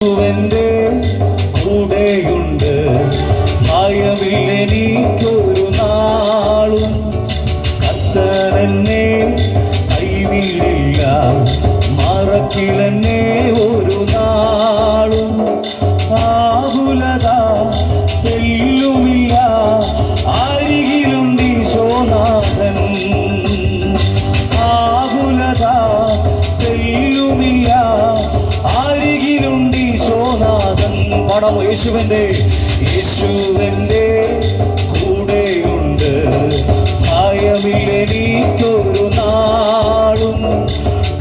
ന്റെ കൂടെയുണ്ട്, ഭയമില്ലെനിക്കൊരു നാളും. കർത്തനെന്നെ കൈവിടില്ല, മറക്കിലെന്നെ ഒരു നാളും. ആകുലത തെല്ലുമില്ല, അരികിലുണ്ട് ഈശോനാഥൻ. ആകുലത തെല്ലുമില്ല, അരികിലുണ്ട് ഈശോനാഥൻ. പാടാമോ? യേശുവന്റെ കൂടെയുണ്ട്, ഭയമില്ലെനിക്കൊരു നാളും.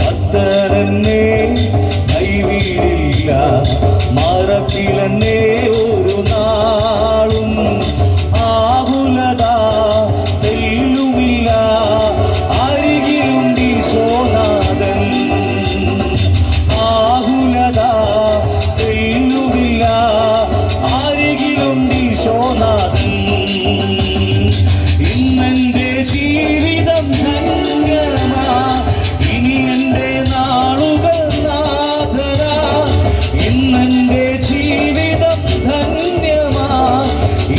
കർത്തനെന്നെ കൈവിടില്ല, മറക്കിലെന്നെ ഒരു നാളും. ആകുലത തെല്ലുമില്ല, അരികിലുണ്ട് ഈശോനാഥൻ. ആകുലത തെല്ലുമില്ല, അരികിലുണ്ട് ഈശോനാഥൻ. ഇന്നെന്റെ ജീവിതം ധന്യമാ, ഇനി എൻ്റെ നാളുകൾ നാഥനാ. ഇന്നെന്റെ ജീവിതം ധന്യമാ,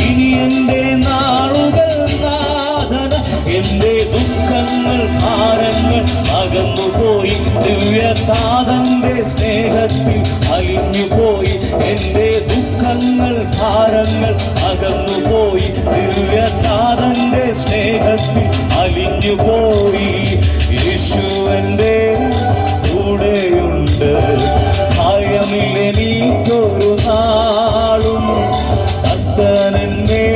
ഇനി എൻ്റെ നാളുകൾ നാഥന. എൻ്റെ ദുഃഖങ്ങൾ ഭാരങ്ങൾ അകന്നുപോയി, ദിവ്യതാതന്റെ സ്നേഹത്തിൽ അലിഞ്ഞുപോയി. എൻ്റെ ദുഃഖങ്ങൾ ഭാരങ്ങൾ അകന്നുപോയി, ദിവ്യതാതന്റെ സ്നേഹത്തിൽ അലിഞ്ഞുപോയി. യേശുവന്റെ കൂടെയുണ്ട്, ഭയമില്ലെനിക്കൊരു നാളും. കർത്തനെന്നെ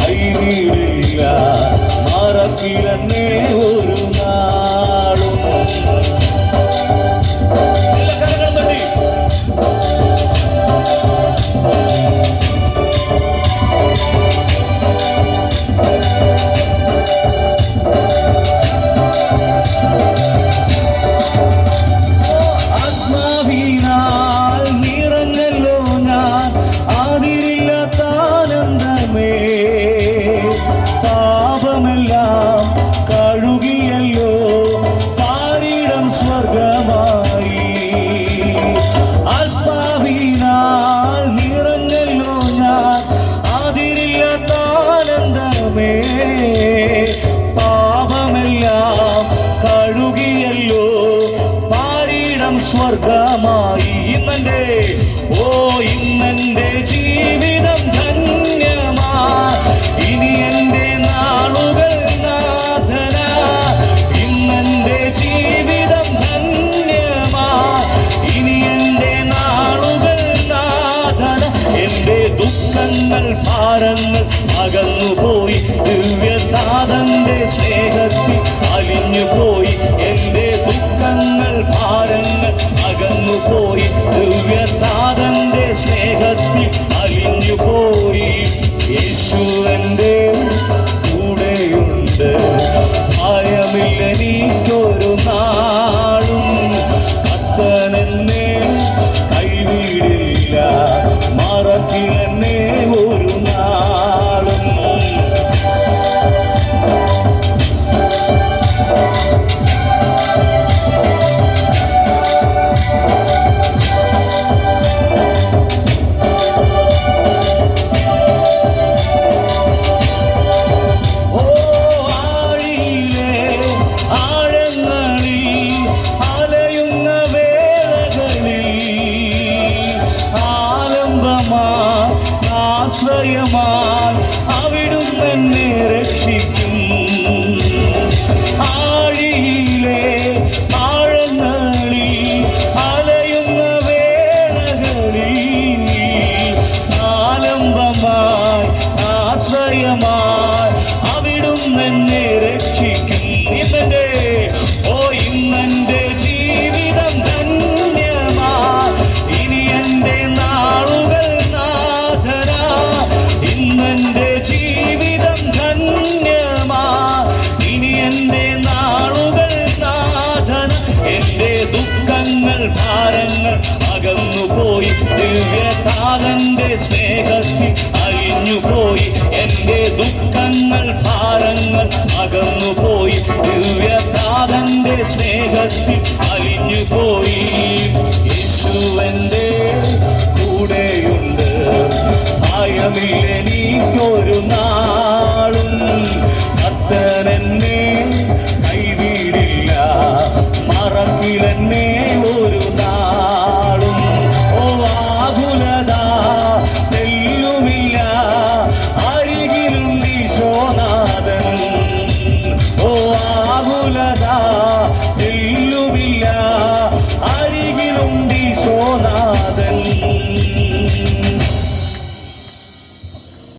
കൈവിടില്ല, മറക്കിലെന്നെ ഒരു നാളും. ആത്മാവിനാൽ നിറഞ്ഞല്ലോ ഞാൻ, ആതിരില്ലാത്താനന്ദമേ. പാപമെല്ലാം കഴുകിയല്ലോ, പാരിടം സ്വർഗമായി. ആത്മാവിനാൽ നിറഞ്ഞല്ലോ ഞാൻ, ആതിരില്ലാത്താനന്ദമേ. പാപമെല്ലാം കഴുകിയല്ലോ, പാരിടം സ്വർഗമായി. ഇന്നെന്റെ ജീവിതം ധന്യമാ, ഇനി എൻ്റെ നാളുകൾ നാഥനാ. ഇന്നെന്റെ ജീവിതം ധന്യമാ, ഇനി എൻ്റെ നാളുകൾ നാഥന. എൻ്റെ ദുഃഖങ്ങൾ ഭാരങ്ങൾ അകന്നുപോയി, ദിവ്യതാതന്റെ സ്നേഹത്തിൽ അലിഞ്ഞുപോയി. എൻ്റെ ദുഃഖങ്ങൾ ഭാരങ്ങൾ അകന്നുപോയി, ദിവ്യതാതന്റെ സ്നേഹത്തിൽ അലിഞ്ഞുപോയി. യേശുവന്റെ കൂടെയുണ്ട്, ഭയമില്ലെനിക്കൊരു നാളും. കർത്തനെന്നെ കൈവിടില്ല, മറക്കിലെന്നെ ഒരു നാളും. ആശ്രയമായി അവിടുന്ന് എന്നെ രക്ഷിക്കും. ആഴിയിലെ ആഴങ്ങളിൽ അലയുന്ന വേളകളിൽ ആലംബമായി ആശ്രയമായി അവിടുന്ന് എന്നെ രക്ഷിക്കും. ഇന്നെന്റെ ജീവിതം ധന്യമാ, ഇനി എൻ്റെ നാളുകൾ നാഥനാ. ഇന്നെന്റെ ജീവിതം ധന്യമാ, ഇനി എൻ്റെ നാളുകൾ നാഥന. എൻ്റെ ദുഃഖങ്ങൾ ഭാരങ്ങൾ അകന്നുപോയി, ദിവ്യതാതന്റെ സ്നേഹത്തിൽ അലിഞ്ഞുപോയി. എൻ്റെ ദുഃഖങ്ങൾ ഭാരങ്ങൾ അകന്നുപോയി, ദിവ്യതാതന്റെ സ്നേഹത്തിൽ അലിഞ്ഞുപോയി. യേശുവന്റെ ഭയമില്ലെനിക്കൊരു നാ